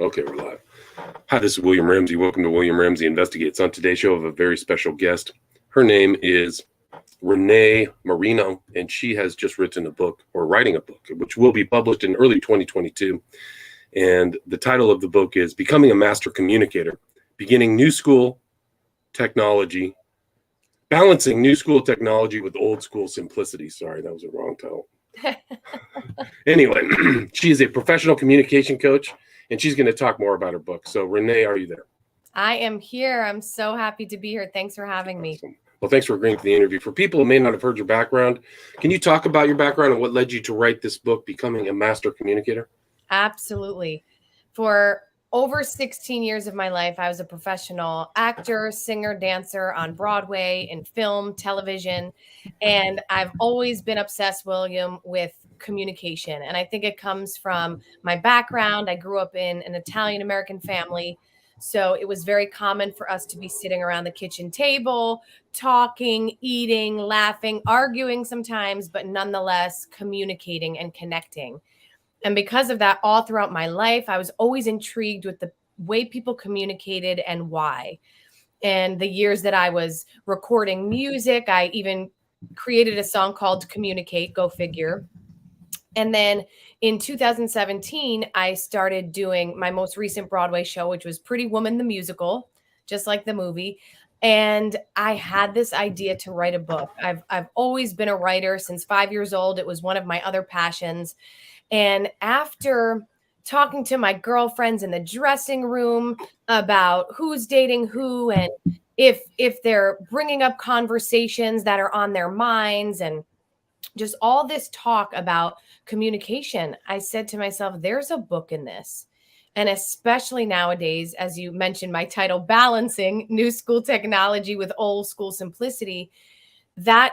Okay, we're live. Hi, this is William Ramsey. Welcome to William Ramsey Investigates. On today's show, I have a very special guest. Her name is Renee Marino, and she has just written a book, or writing a book, which will be published in early 2022. And the title of the book is Becoming a Master Communicator, Beginning New School Technology, Balancing New School Technology with Old School Simplicity. Sorry, that was a wrong title. Anyway, she is a professional communication coach, and she's going to talk more about her book. So, Renee, are you there? I am here. I'm so happy to be here. Thanks for having me. Well, thanks for agreeing to the interview. For people who may not have heard your background, can you talk about your background and what led you to write this book, Becoming a Master Communicator? Absolutely. For over 16 years of my life, I was a professional actor, singer, dancer on Broadway, in film, television, and I've always been obsessed, William, with communication. And I think it comes from my background. I grew up in an Italian-American family, so it was very common for us to be sitting around the kitchen table, talking, eating, laughing, arguing sometimes, but nonetheless communicating and connecting. And because of that, all throughout my life, I was always intrigued with the way people communicated and why. And the years that I was recording music, I even created a song called Communicate, go figure. And then in 2017, I started doing my most recent Broadway show, which was Pretty Woman the Musical, just like the movie. And I had this idea to write a book. I've always been a writer since 5 years old. It was one of my other passions. And after talking to my girlfriends in the dressing room about who's dating who and if they're bringing up conversations that are on their minds and just all this talk about communication, I said to myself, there's a book in this. And especially nowadays, as you mentioned, my title, Balancing New School Technology with Old School Simplicity, that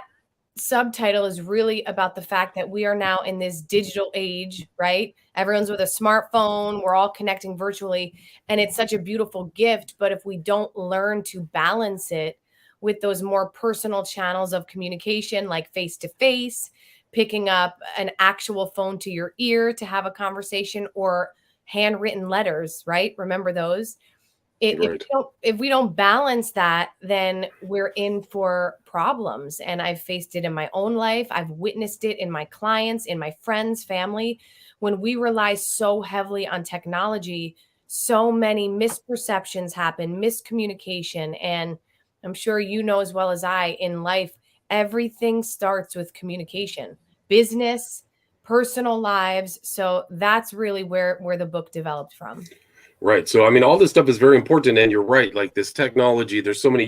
subtitle is really about the fact that we are now in this digital age, right? Everyone's with a smartphone, we're all connecting virtually, and it's such a beautiful gift. But if we don't learn to balance it with those more personal channels of communication, like face to face, picking up an actual phone to your ear to have a conversation, or handwritten letters, right? Remember those? Right. If we don't balance that, then we're in for problems. And I've faced it in my own life. I've witnessed it in my clients, in my friends, family. When we rely so heavily on technology, so many misperceptions happen, miscommunication. And I'm sure you know as well as I, in life, everything starts with communication, business, personal lives. So that's really where the book developed from. Right. So, I mean, all this stuff is very important, and you're right. Like this technology, there's so many,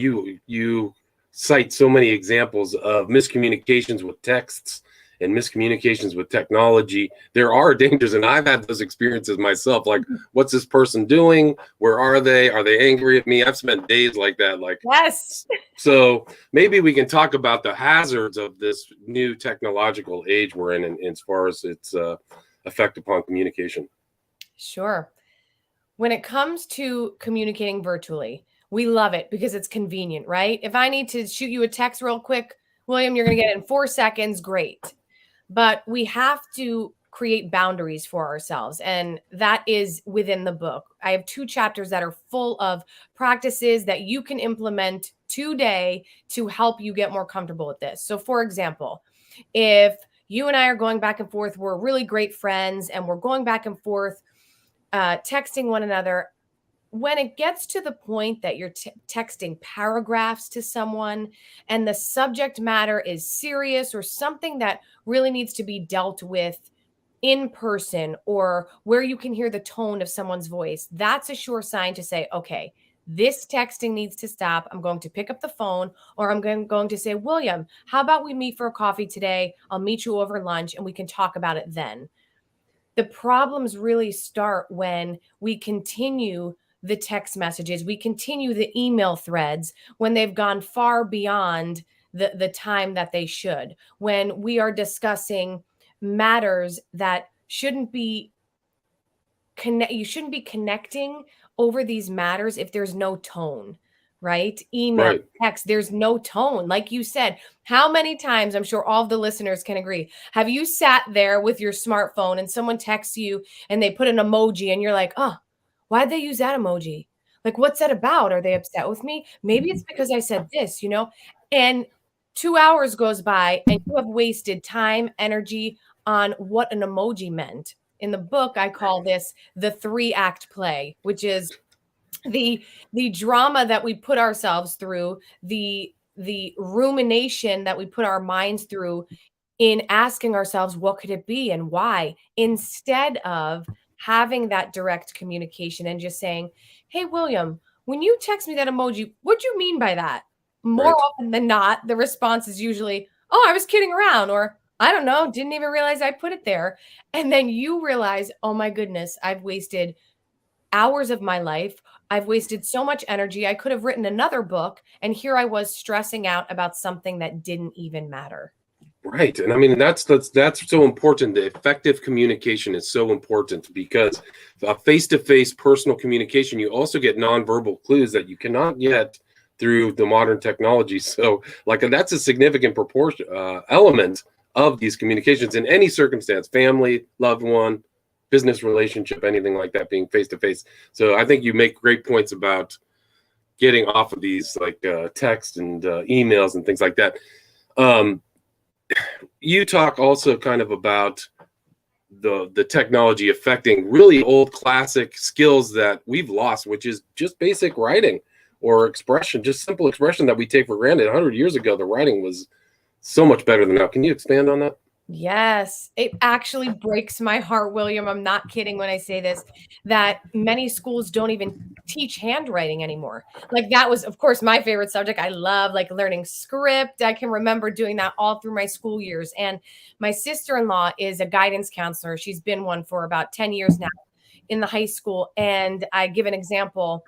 you cite so many examples of miscommunications with texts and miscommunications with technology. There are dangers, and I've had those experiences myself. Like, what's this person doing? Where are they? Are they angry at me? I've spent days like that. Like, yes. So maybe we can talk about the hazards of this new technological age we're in, and as far as its effect upon communication. Sure. When it comes to communicating virtually, we love it because it's convenient, right? If I need to shoot you a text real quick, William, you're going to get it in 4 seconds. Great. But we have to create boundaries for ourselves. And that is within the book. I have 2 chapters that are full of practices that you can implement today to help you get more comfortable with this. So, for example, if you and I are going back and forth, we're really great friends and we're going back and forth texting one another, when it gets to the point that you're texting paragraphs to someone and the subject matter is serious or something that really needs to be dealt with in person, or where you can hear the tone of someone's voice, that's a sure sign to say, okay, this texting needs to stop. I'm going to pick up the phone, or I'm going to say, William, how about we meet for a coffee today? I'll meet you over lunch and we can talk about it then. The problems really start when we continue the text messages, we continue the email threads when they've gone far beyond the time that they should, when we are discussing matters that shouldn't be you shouldn't be connecting over these matters if there's no tone, right? Email, Right. text, there's no tone. Like you said, how many times, I'm sure all of the listeners can agree, have you sat there with your smartphone and someone texts you and they put an emoji and you're like, oh, Why'd they use that emoji? Like, what's that about? Are they upset with me? Maybe it's because I said this, you know? And 2 hours goes by and you have wasted time, energy on what an emoji meant. In the book, I call this the 3-act play, which is the drama that we put ourselves through, the rumination that we put our minds through in asking ourselves, what could it be and why, instead of having that direct communication and just saying, hey, William, when you text me that emoji, what'd you mean by that? More Right. often than not, the response is usually, oh, I was kidding around, or I don't know, didn't even realize I put it there. And then you realize, oh my goodness, I've wasted hours of my life. I've wasted so much energy. I could have written another book. And here I was stressing out about something that didn't even matter. Right. And I mean, that's so important. The effective communication is so important because face-to-face personal communication, you also get nonverbal clues that you cannot get through the modern technology. So like that's a significant proportion element of these communications in any circumstance, family, loved one, business relationship, anything like that, being face-to-face. So I think you make great points about getting off of these like text and emails and things like that. Um, you talk also kind of about the technology affecting really old classic skills that we've lost, which is just basic writing or expression, just simple expression that we take for granted. 100 years ago, the writing was so much better than now. Can you expand on that? Yes, it actually breaks my heart, William. I'm not kidding when I say this, that many schools don't even teach handwriting anymore. Like that was, of course, my favorite subject. I love like learning script. I can remember doing that all through my school years. And my sister-in-law is a guidance counselor. She's been one for about 10 years now in the high school. And I give an example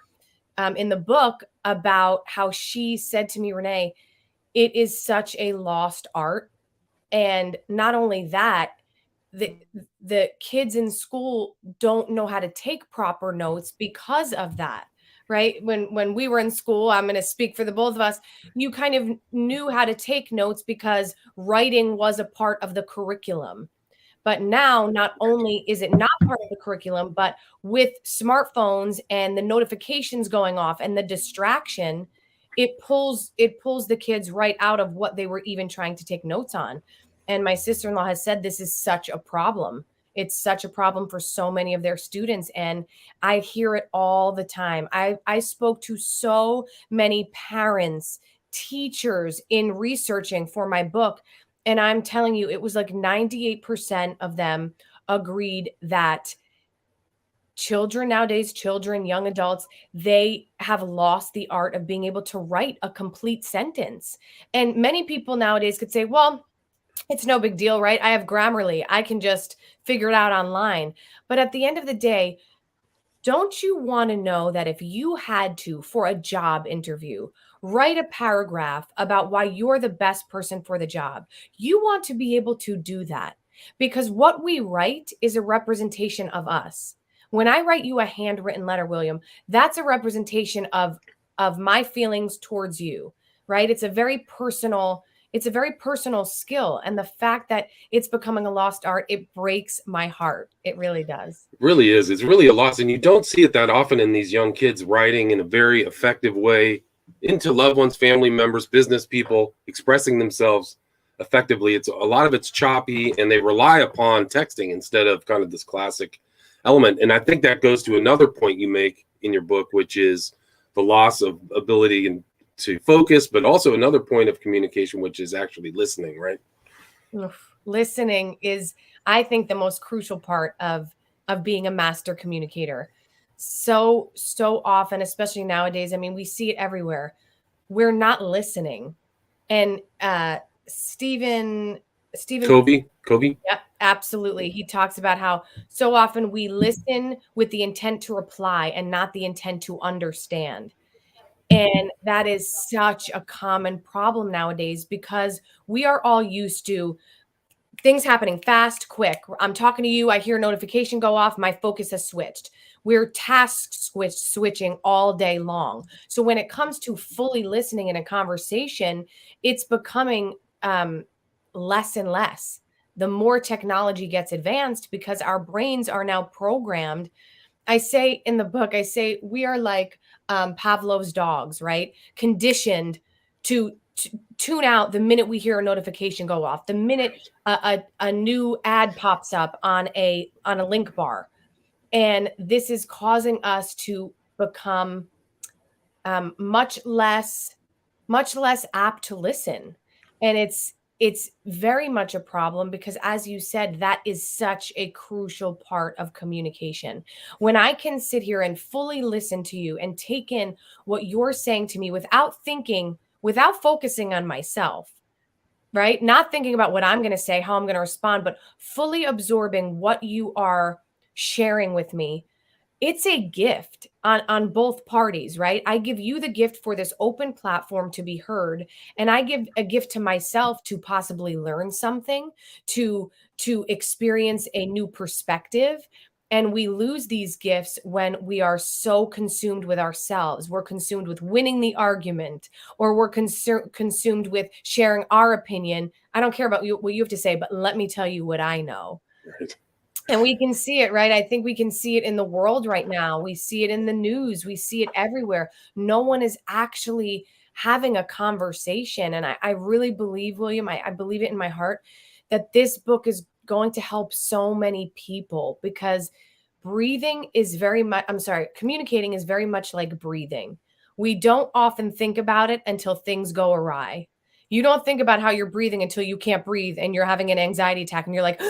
in the book about how she said to me, Renee, it is such a lost art, and not only that, the the kids in school don't know how to take proper notes because of that. Right? When we were in school, I'm going to speak for the both of us, you kind of knew how to take notes because writing was a part of the curriculum. But now, not only is it not part of the curriculum, but with smartphones and the notifications going off and the distraction, it pulls the kids right out of what they were even trying to take notes on. And my sister-in-law has said this is such a problem. It's such a problem for so many of their students. And I hear it all the time. I spoke to so many parents, teachers in researching for my book, and I'm telling you, it was like 98% of them agreed that children nowadays, children, young adults, they have lost the art of being able to write a complete sentence. And many people nowadays could say, well, it's no big deal, right? I have Grammarly. I can just figure it out online. But at the end of the day, don't you want to know that if you had to, for a job interview, write a paragraph about why you're the best person for the job, you want to be able to do that because what we write is a representation of us. When I write you a handwritten letter, William, that's a representation of my feelings towards you, right? It's a very personal skill, and the fact that it's becoming a lost art, it breaks my heart. It really does. Really is. It's really a loss. And you don't see it that often in these young kids writing in a very effective way into loved ones, family members, business people, expressing themselves effectively. It's a lot of it's choppy and they rely upon texting instead of kind of this classic element. And I think that goes to another point you make in your book, which is the loss of ability and to focus, but also another point of communication, which is actually listening, right? Oof. Listening is, I think, the most crucial part of being a master communicator. So often, especially nowadays, I mean, we see it everywhere. We're not listening. And Stephen, Kobe. yep, absolutely. He talks about how so often we listen with the intent to reply and not the intent to understand. And that is such a common problem nowadays because we are all used to things happening fast, quick. I'm talking to you, I hear a notification go off, my focus has switched. We're switching all day long. So when it comes to fully listening in a conversation, it's becoming less and less. The more technology gets advanced because our brains are now programmed I say in the book, I say we are like Pavlov's dogs, right? Conditioned to tune out the minute we hear a notification go off, the minute a new ad pops up on a link bar, and this is causing us to become much less apt to listen. And it's very much a problem because, as you said, that is such a crucial part of communication. When I can sit here and fully listen to you and take in what you're saying to me without thinking, without focusing on myself, right? Not thinking about what I'm going to say, how I'm going to respond, but fully absorbing what you are sharing with me, it's a gift on both parties, right? I give you the gift for this open platform to be heard, and I give a gift to myself to possibly learn something, to experience a new perspective. And we lose these gifts when we are so consumed with ourselves. We're consumed with winning the argument, or we're consumed with sharing our opinion. I don't care about what you have to say, but let me tell you what I know. Right. And we can see it, right? I think we can see it in the world right now. We see it in the news. We see it everywhere. No one is actually having a conversation. And I really believe, William, I believe it in my heart, that this book is going to help so many people, because breathing is very much, I'm sorry, communicating is very much like breathing. We don't often think about it until things go awry. You don't think about how you're breathing until you can't breathe and you're having an anxiety attack and you're like,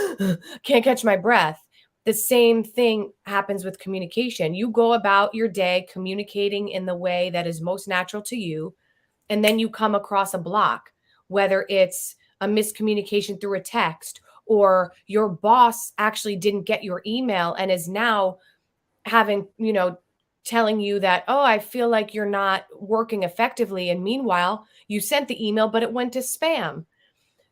can't catch my breath. The same thing happens with communication. You go about your day communicating in the way that is most natural to you, and then you come across a block, whether it's a miscommunication through a text, or your boss actually didn't get your email and is now having, telling you that, oh, I feel like you're not working effectively. And meanwhile, you sent the email, but it went to spam.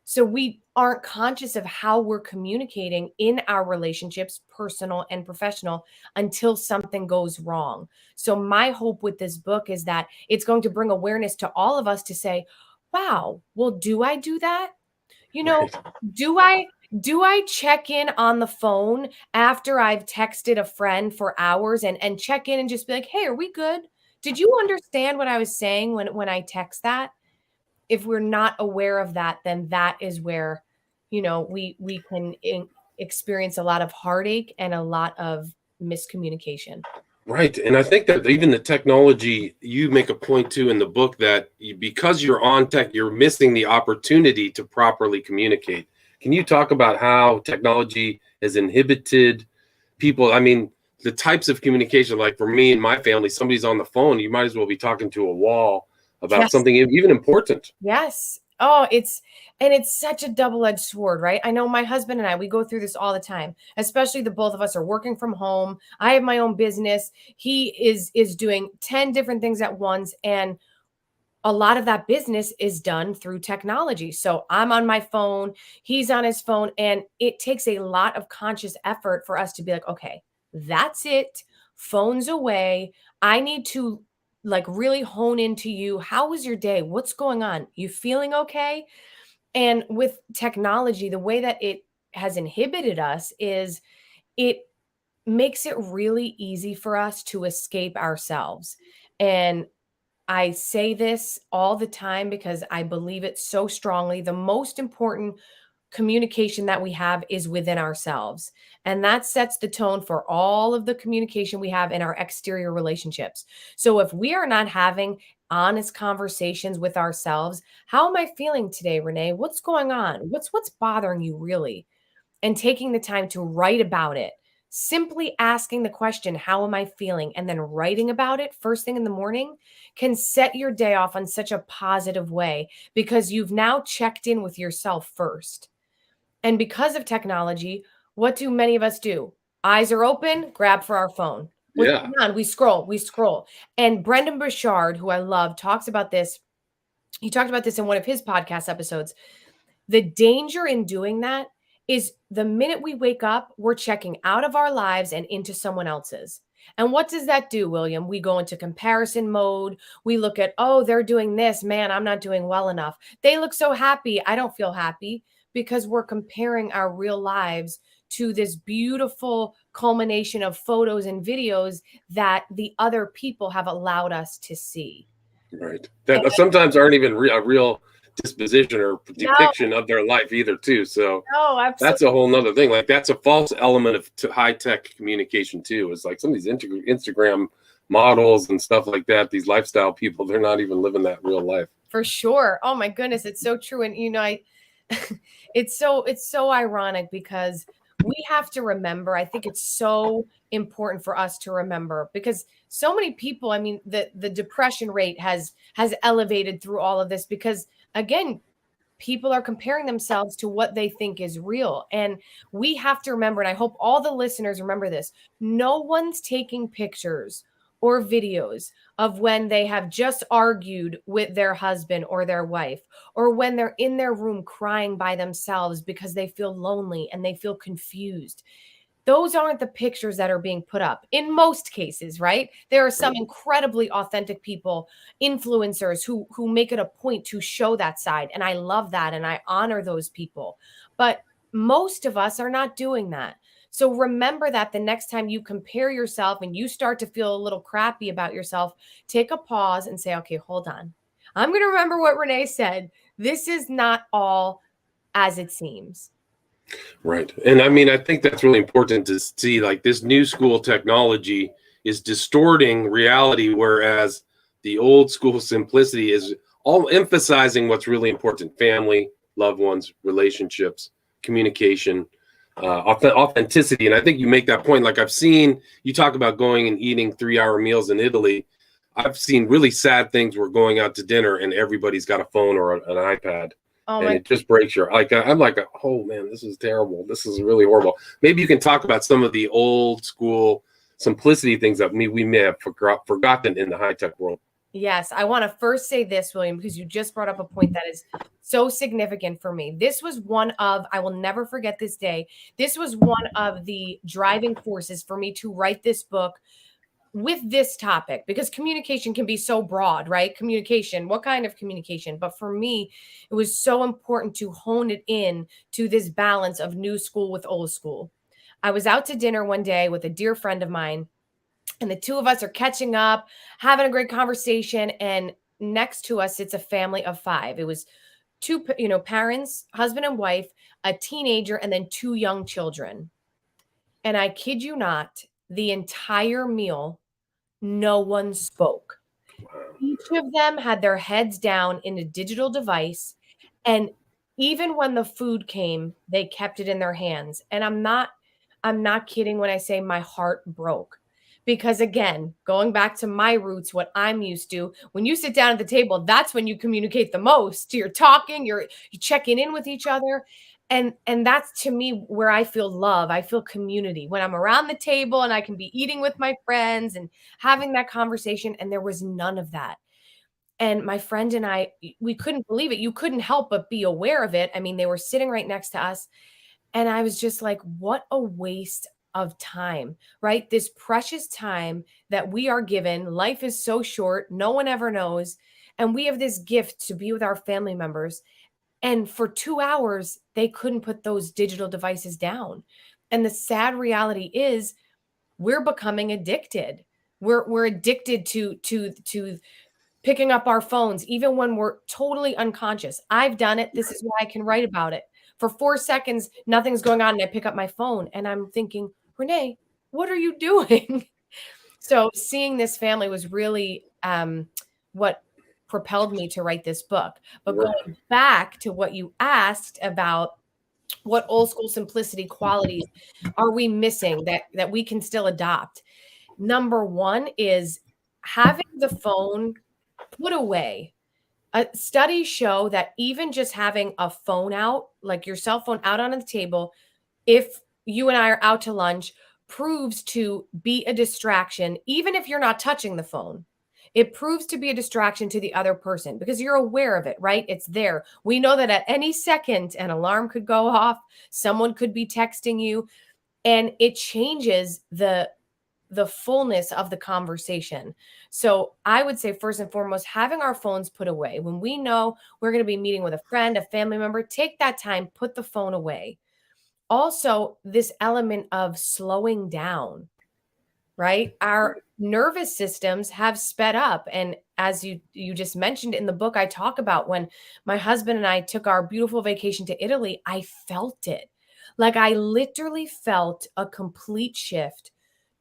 So we aren't conscious of how we're communicating in our relationships, personal and professional, until something goes wrong. So my hope with this book is that it's going to bring awareness to all of us to say, wow, well, do I do that? Right. Do I check in on the phone after I've texted a friend for hours and check in and just be like, hey, are we good? Did you understand what I was saying when I text that? If we're not aware of that, then that is where, we can experience a lot of heartache and a lot of miscommunication. Right. And I think that even the technology, you make a point to in the book that because you're on tech, you're missing the opportunity to properly communicate. Can you talk about how technology has inhibited people? I mean, the types of communication, like for me and my family, somebody's on the phone, you might as well be talking to a wall about Yes. something even important. Yes. Oh, it's such a double-edged sword, right? I know my husband and I, we go through this all the time, especially the both of us are working from home. I have my own business. He is doing 10 different things at once, and a lot of that business is done through technology. So I'm on my phone, he's on his phone, and it takes a lot of conscious effort for us to be like, okay, that's it. Phones away. I need to like really hone into you. How was your day? What's going on? You feeling okay? And with technology, the way that it has inhibited us is it makes it really easy for us to escape ourselves. And I say this all the time because I believe it so strongly. The most important communication that we have is within ourselves. And that sets the tone for all of the communication we have in our exterior relationships. So if we are not having honest conversations with ourselves, how am I feeling today, Renee? What's going on? What's bothering you really? And taking the time to write about it. Simply asking the question, how am I feeling? And then writing about it first thing in the morning can set your day off on such a positive way, because you've now checked in with yourself first. And because of technology, what do many of us do? Eyes are open, grab for our phone. What's Yeah. going on? We scroll. And Brendan Burchard, who I love, talks about this. He talked about this in one of his podcast episodes. The danger in doing that is the minute we wake up, we're checking out of our lives and into someone else's. And what does that do, William? We go into comparison mode. We look at, oh, they're doing this. Man, I'm not doing well enough. They look so happy. I don't feel happy, because we're comparing our real lives to this beautiful culmination of photos and videos that the other people have allowed us to see. Right. That sometimes aren't even a real disposition or depiction No, of their life either, too. So no, that's absolutely. a whole nother thing. Like that's a false element of high tech communication too. It's like some of these Instagram models and stuff like that. These lifestyle people, they're not even living that real life. For sure. Oh my goodness, it's so true. And I it's so ironic because we have to remember, I think it's so important for us to remember because so many people, I mean, the depression rate has elevated through all of this because again, people are comparing themselves to what they think is real. And we have to remember, and I hope all the listeners remember this, no one's taking pictures or videos of when they have just argued with their husband or their wife, or when they're in their room crying by themselves because they feel lonely and they feel confused. Those aren't the pictures that are being put up in most cases, right? There are some incredibly authentic people, influencers who make it a point to show that side, and I love that and I honor those people. But most of us are not doing that. So remember that the next time you compare yourself and you start to feel a little crappy about yourself, take a pause and say, okay, hold on. I'm going to remember what Renee said. This is not all as it seems. Right. And I mean, I think that's really important to see like this new school technology is distorting reality, whereas the old school simplicity is all emphasizing what's really important: family, loved ones, relationships, communication, authenticity. And I think you make that point. Like I've seen you talk about going and eating 3-hour meals in Italy. I've seen really sad things where going out to dinner and everybody's got a phone or an iPad, Oh and my it just breaks your like. I'm like, oh man, this is terrible. This is really horrible. Maybe you can talk about some of the old school simplicity things that we may have forgotten in the high tech world. Yes, I want to first say this, William, because you just brought up a point that is so significant for me. This was one of, I will never forget this day. This was one of the driving forces for me to write this book with this topic because communication can be so broad, right? Communication, what kind of communication? But for me, it was so important to hone it in to this balance of new school with old school. I was out to dinner one day with a dear friend of mine, and the two of us are catching up, having a great conversation. And next to us, it's a family of five. It was two, parents, husband and wife, a teenager, and then two young children. And I kid you not, the entire meal, no one spoke. Each of them had their heads down in a digital device. And even when the food came, they kept it in their hands. And I'm not kidding when I say my heart broke. Because again, going back to my roots, what I'm used to, when you sit down at the table, that's when you communicate the most. You're talking, you're checking in with each other. And that's to me where I feel love. I feel community when I'm around the table and I can be eating with my friends and having that conversation. And there was none of that. And my friend and I, we couldn't believe it. You couldn't help but be aware of it. I mean, they were sitting right next to us. And I was just like, what a waste of time, right? This precious time that we are given. Life is so short. No one ever knows. And we have this gift to be with our family members. And for 2 hours, they couldn't put those digital devices down. And the sad reality is we're becoming addicted. We're addicted to picking up our phones, even when we're totally unconscious. I've done it. This is why I can write about it. For 4 seconds, nothing's going on, and I pick up my phone and I'm thinking, Renee, what are you doing? So seeing this family was really what propelled me to write this book. But going back to what you asked about what old school simplicity qualities are we missing that we can still adopt? Number one is having the phone put away. Studies show that even just having a phone out, like your cell phone out on the table, if you and I are out to lunch, proves to be a distraction, even if you're not touching the phone. It proves to be a distraction to the other person because you're aware of it, right? It's there. We know that at any second, an alarm could go off, someone could be texting you, and it changes the fullness of the conversation. So I would say first and foremost, having our phones put away. When we know we're going to be meeting with a friend, a family member, take that time, put the phone away. also this element of slowing down, right? Our nervous systems have sped up. And as you just mentioned in the book, I talk about when my husband and I took our beautiful vacation to Italy, I felt it. Like I literally felt a complete shift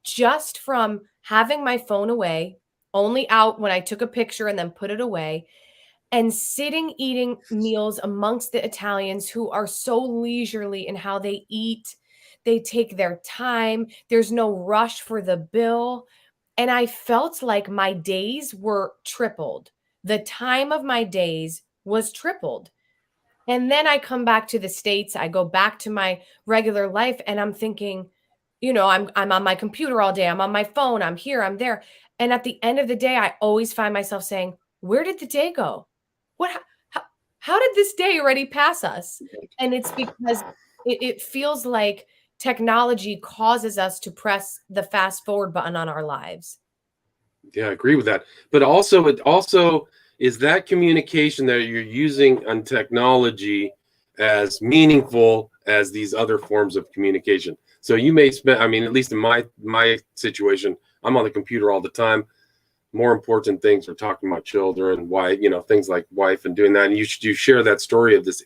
just from having my phone away, only out when I took a picture and then put it away, and sitting eating meals amongst the Italians who are so leisurely in how they eat. They take their time. There's no rush for the bill. And I felt like my days were tripled. The time of my days was tripled. And then I come back to the States, I go back to my regular life, and I'm thinking, I'm on my computer all day. I'm on my phone. I'm here, I'm there. And at the end of the day, I always find myself saying, where did the day go? What how did this day already pass us? And it's because it feels like technology causes us to press the fast forward button on our lives. Yeah, I agree with that. But also, it also is that communication that you're using on technology as meaningful as these other forms of communication. So you may spend, I mean, at least in my situation, I'm on the computer all the time. More important things are talking about children, why, things like wife and doing that. And you share that story of this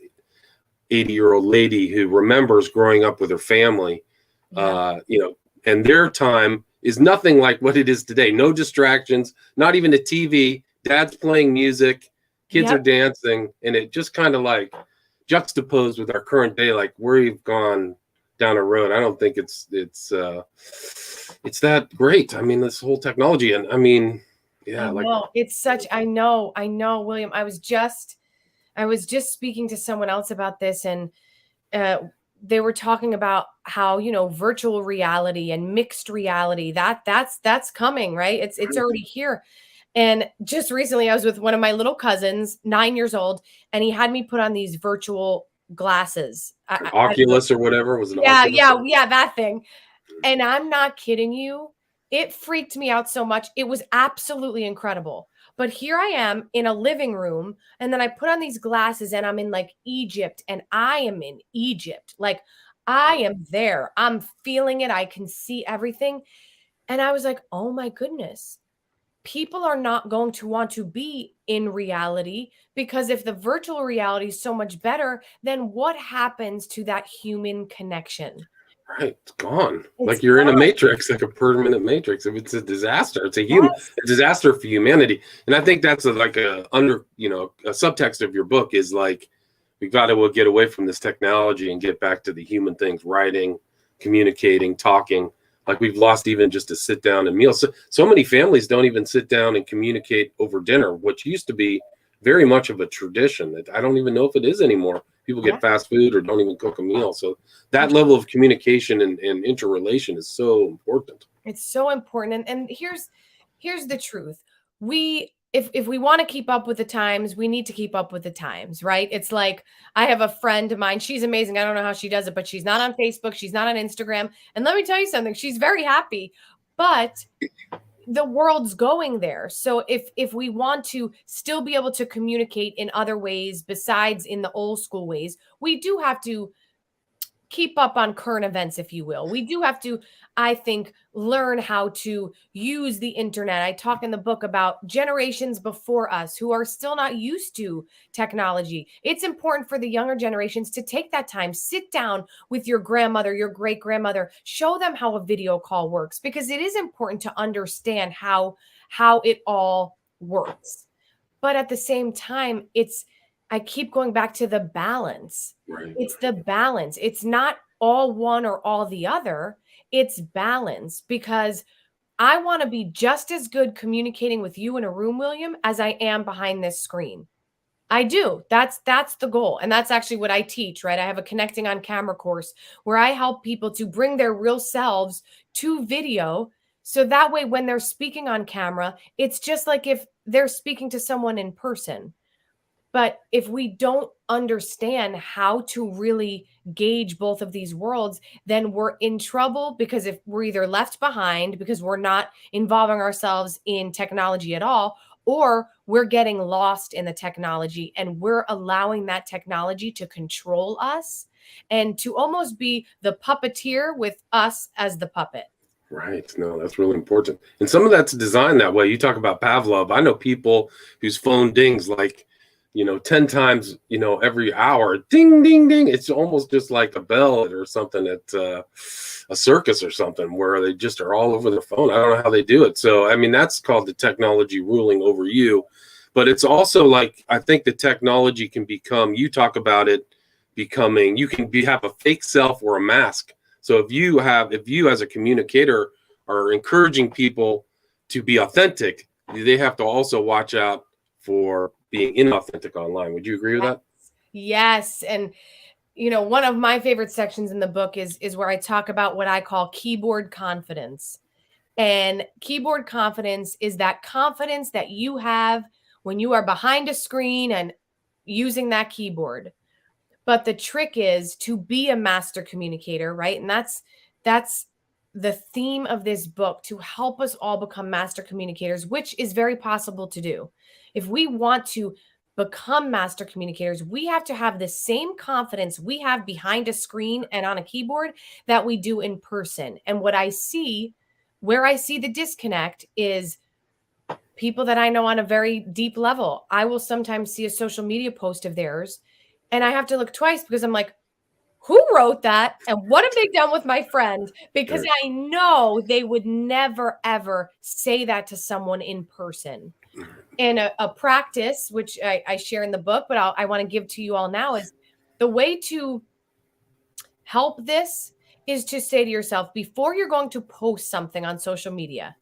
80-year-old lady who remembers growing up with her family, Yeah. and their time is nothing like what it is today. No distractions, not even a TV. Dad's playing music, kids are Yep. dancing, and it just kind of like juxtaposed with our current day, like we've gone down a road. I don't think it's that great. I mean, this whole technology, and I mean, I yeah, like know. It's such I know, William. I was just speaking to someone else about this, and uh, they were talking about how virtual reality and mixed reality that's coming, right? It's already here. And just recently, I was with one of my little cousins, 9 years old, and he had me put on these virtual glasses. I don't know. Oculus or whatever was an Yeah, Oculus. yeah, that thing. And I'm not kidding you. It freaked me out so much. It was absolutely incredible. But here I am in a living room, and then I put on these glasses, and I'm in like Egypt, and I am in Egypt. Like I am there. I'm feeling it. I can see everything. And I was like, oh my goodness. People are not going to want to be in reality, because if the virtual reality is so much better, then what happens to that human connection? Right, it's gone. It's Like you're in a gone. matrix, like a permanent matrix. It's a disaster. It's Yes. a disaster for humanity. And I think that's like a subtext of your book is like we've got to get away from this technology and get back to the human things, writing, communicating, talking. Like we've lost even just to sit down and meal. So many families don't even sit down and communicate over dinner, which used to be very much of a tradition that I don't even know if it is anymore. People Yeah. get fast food or don't even cook a meal. So that level of communication and interrelation is so important. It's so important. And here's the truth. We if we want to keep up with the times, we need to keep up with the times, right? It's like I have a friend of mine. She's amazing. I don't know how she does it, but she's not on Facebook. She's not on Instagram. And let me tell you something. She's very happy. But the world's going there. So if we want to still be able to communicate in other ways besides in the old school ways, we do have to keep up on current events, if you will. We do have to, I think, learn how to use the internet. I talk in the book about generations before us who are still not used to technology. It's important for the younger generations to take that time, sit down with your grandmother, your great grandmother, show them how a video call works, because it is important to understand how it all works. But at the same time, I keep going back to the balance. Right. It's the balance. It's not all one or all the other. It's balance, because I want to be just as good communicating with you in a room, William, as I am behind this screen. I do. That's the goal. And that's actually what I teach, right? I have a connecting on camera course where I help people to bring their real selves to video, so that way when they're speaking on camera, it's just like if they're speaking to someone in person. But if we don't understand how to really gauge both of these worlds, then we're in trouble, because if we're either left behind because we're not involving ourselves in technology at all, or we're getting lost in the technology and we're allowing that technology to control us. and to almost be the puppeteer with us as the puppet. Right. No, that's really important. And some of that's designed that way. You talk about Pavlov. I know people whose phone dings like, 10 times, every hour. Ding, ding, ding. It's almost just like a bell or something at a circus or something where they just are all over their phone. I don't know how they do it. So, I mean, that's called the technology ruling over you. But it's also like, I think the technology can become, you talk about it becoming, you can have a fake self or a mask. So if you as a communicator are encouraging people to be authentic, they have to also watch out for being inauthentic online. Would you agree with that? Yes. And one of my favorite sections in the book is where I talk about what I call keyboard confidence. And keyboard confidence is that confidence that you have when you are behind a screen and using that keyboard. But the trick is to be a master communicator, right? And that's the theme of this book, to help us all become master communicators, which is very possible to do. If we want to become master communicators, we have to have the same confidence we have behind a screen and on a keyboard that we do in person. And where I see the disconnect is people that I know on a very deep level. I will sometimes see a social media post of theirs and I have to look twice because I'm like, who wrote that? And what have they done with my friend? Because I know they would never, ever say that to someone in person. And a practice, which I share in the book, but I want to give to you all now, is the way to help this is to say to yourself, before you're going to post something on social media,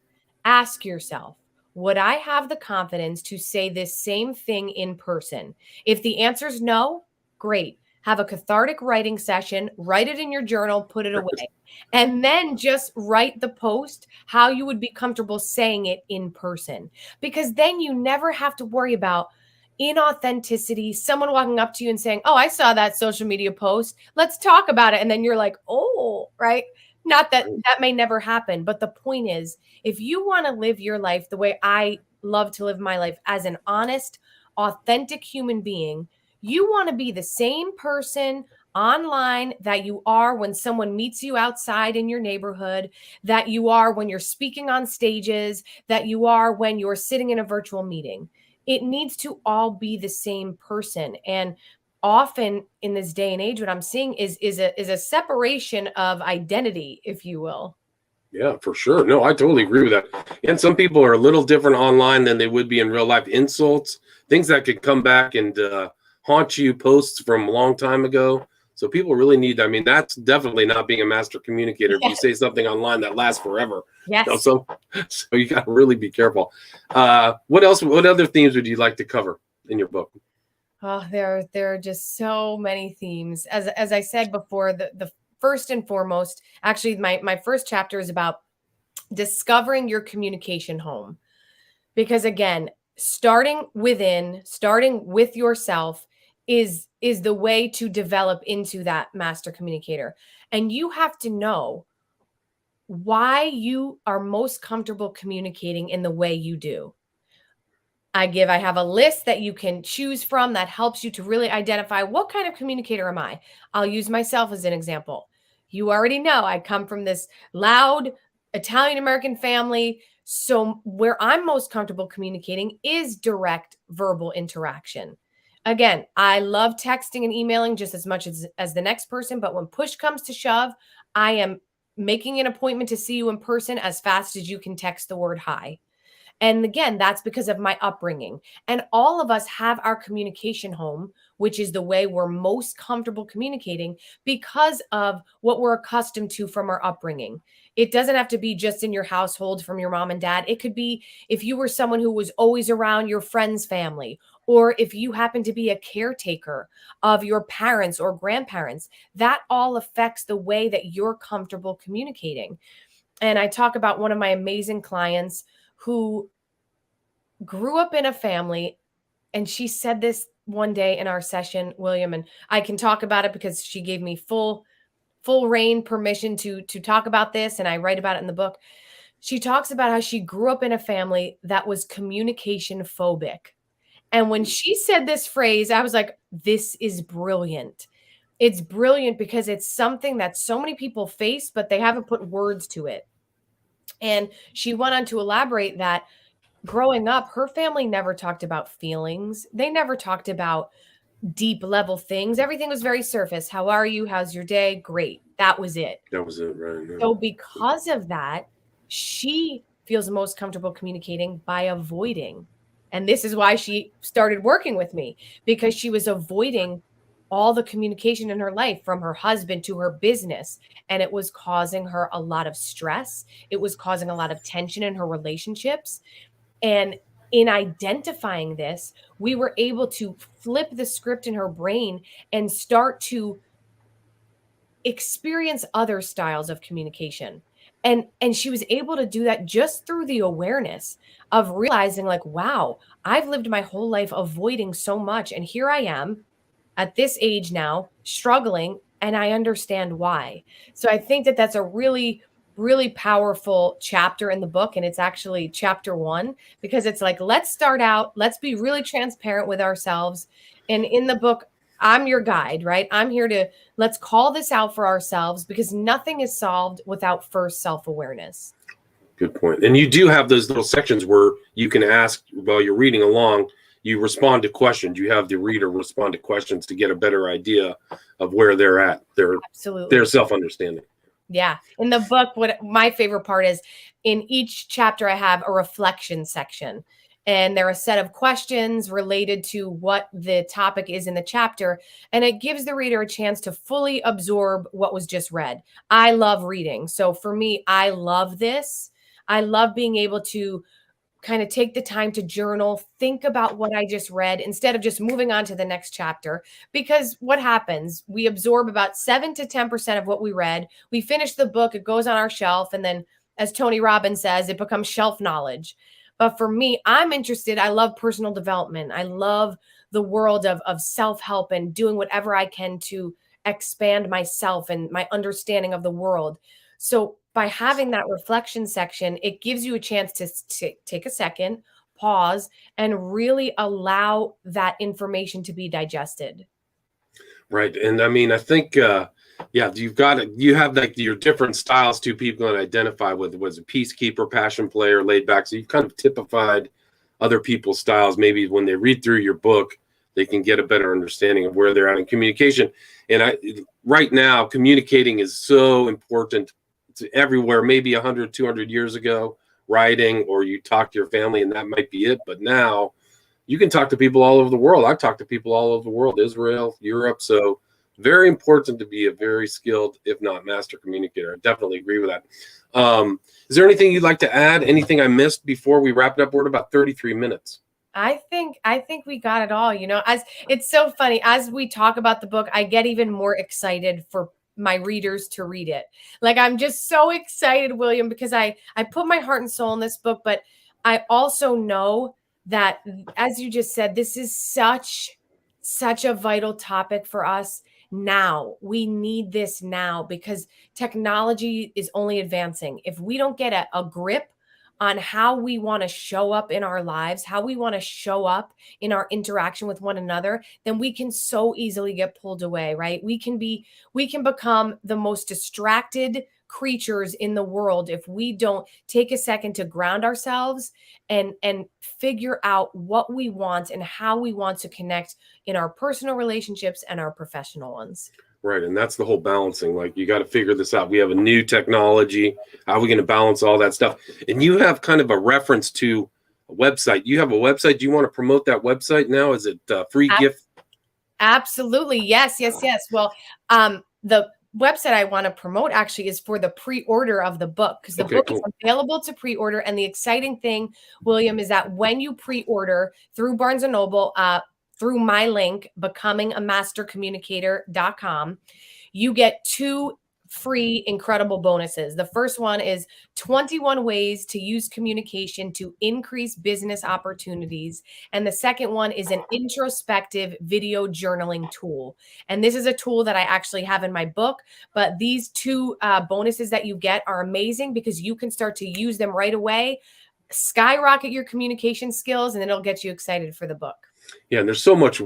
ask yourself, would I have the confidence to say this same thing in person? If the answer is no, great. Have a cathartic writing session, write it in your journal, put it away, and then just write the post how you would be comfortable saying it in person. Because then you never have to worry about inauthenticity, someone walking up to you and saying, "Oh, I saw that social media post. Let's talk about it." And then you're like, "Oh," right? Not that that may never happen, but the point is, if you want to live your life the way I love to live my life, as an honest, authentic human being, you want to be the same person online that you are when someone meets you outside in your neighborhood, that you are when you're speaking on stages, that you are when you're sitting in a virtual meeting. It needs to all be the same person. And often in this day and age, what I'm seeing is a separation of identity, if you will. Yeah, for sure. No, I totally agree with that. And some people are a little different online than they would be in real life. Insults, things that could come back and haunt you, posts from a long time ago. So people really need, I mean, that's definitely not being a master communicator. If you say something online that lasts forever. Yes. So you got to really be careful. What else, what other themes would you like to cover in your book? Oh, there are just so many themes. As I said before, the first and foremost, actually, my first chapter is about discovering your communication home. Because again, starting with yourself is the way to develop into that master communicator. And you have to know why you are most comfortable communicating in the way you do. I have a list that you can choose from that helps you to really identify what kind of communicator am I. I'll use myself as an example. You already know I come from this loud Italian American family. So where I'm most comfortable communicating is direct verbal interaction. Again, I love texting and emailing just as much as the next person, but when push comes to shove, I am making an appointment to see you in person as fast as you can text the word hi. And again, that's because of my upbringing. And all of us have our communication home, which is the way we're most comfortable communicating because of what we're accustomed to from our upbringing. It doesn't have to be just in your household from your mom and dad. It could be if you were someone who was always around your friend's family, or if you happen to be a caretaker of your parents or grandparents, that all affects the way that you're comfortable communicating. And I talk about one of my amazing clients who grew up in a family, and she said this one day in our session, William, and I can talk about it because she gave me full reign permission to talk about this, and I write about it in the book. She talks about how she grew up in a family that was communication phobic. And when she said this phrase, I was like, this is brilliant. It's brilliant because it's something that so many people face, but they haven't put words to it. And she went on to elaborate that growing up, her family never talked about feelings. They never talked about deep level things. Everything was very surface. How are you? How's your day? Great. That was it. That was it, right? Yeah. So because of that, she feels most comfortable communicating by avoiding. And this is why she started working with me, because she was avoiding all the communication in her life, from her husband to her business. And it was causing her a lot of stress. It was causing a lot of tension in her relationships. And in identifying this, we were able to flip the script in her brain and start to experience other styles of communication. And she was able to do that just through the awareness of realizing, like, wow, I've lived my whole life avoiding so much, and here I am at this age now struggling, and I understand why. So I think that that's a really, really powerful chapter in the book. And it's actually chapter 1, because it's like, let's start out, let's be really transparent with ourselves. And in the book, I'm your guide, right? I'm here to, let's call this out for ourselves, because nothing is solved without first self-awareness. Good point. And you do have those little sections where you can ask while you're reading along, you respond to questions. You have the reader respond to questions to get a better idea of where they're at, Absolutely. their self-understanding. Yeah. In the book, what my favorite part is, in each chapter, I have a reflection section. And there are a set of questions related to what the topic is in the chapter. And it gives the reader a chance to fully absorb what was just read. I love reading. So for me, I love this. I love being able to kind of take the time to journal, think about what I just read instead of just moving on to the next chapter. Because what happens? We absorb about 7 to 10% of what we read. We finish the book, it goes on our shelf. And then, as Tony Robbins says, it becomes shelf knowledge. But for me, I'm interested. I love personal development. I love the world of self-help and doing whatever I can to expand myself and my understanding of the world. So by having that reflection section, it gives you a chance to take a second, pause, and really allow that information to be digested. Right. And I mean, I think, yeah, you have like your different styles too. People can identify with, was a peacekeeper, passion player, laid back. So you've kind of typified other people's styles. Maybe when they read through your book, they can get a better understanding of where they're at in communication. And right now, communicating is so important. It's everywhere. Maybe 100, 200 years ago, writing, or you talk to your family and that might be it. But now you can talk to people all over the world. I've talked to people all over the world, Israel, Europe. So very important to be a very skilled, if not master communicator. I definitely agree with that. Is there anything you'd like to add? Anything I missed before we wrap it up? We're at about 33 minutes. I think we got it all. As it's so funny, as we talk about the book, I get even more excited for my readers to read it. Like, I'm just so excited, William, because I put my heart and soul in this book, but I also know that, as you just said, this is such a vital topic for us now. We need this now, because technology is only advancing. If we don't get a grip on how we want to show up in our lives, how we want to show up in our interaction with one another, then we can so easily get pulled away, right? We can become the most distracted creatures in the world if we don't take a second to ground ourselves and figure out what we want and how we want to connect in our personal relationships and our professional ones. Right. And that's the whole balancing. Like, you got to figure this out. We have a new technology. How are we going to balance all that stuff? And you have kind of a reference to a website. You have a website. Do you want to promote that website now? Is it free gift? Absolutely. Yes. Well, the website I want to promote actually is for the pre-order of the book, because the book is available to pre-order. And the exciting thing, William, is that when you pre-order through Barnes & Noble, through my link, becomingamastercommunicator.com, you get 2 free incredible bonuses. The first one is 21 ways to use communication to increase business opportunities. And the second one is an introspective video journaling tool. And this is a tool that I actually have in my book, but these 2 bonuses that you get are amazing, because you can start to use them right away, skyrocket your communication skills, and it'll get you excited for the book. Yeah, and there's so much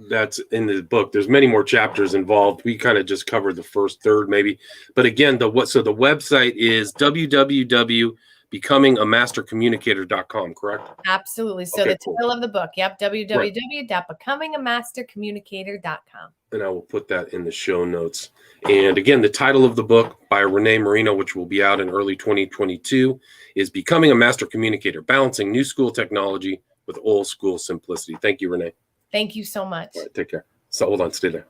that's in the book. There's many more chapters involved. We kind of just covered the first third, maybe. But again, the website is www.becomingamastercommunicator.com, correct? Absolutely. So Okay, the title of the book, yep, www.becomingamastercommunicator.com. And I will put that in the show notes. And again, the title of the book by Renee Marino, which will be out in early 2022, is Becoming a Master Communicator, Balancing New School Technology with Old School Simplicity. Thank you, Renee. Thank you so much. All right, take care. So hold on, stay there.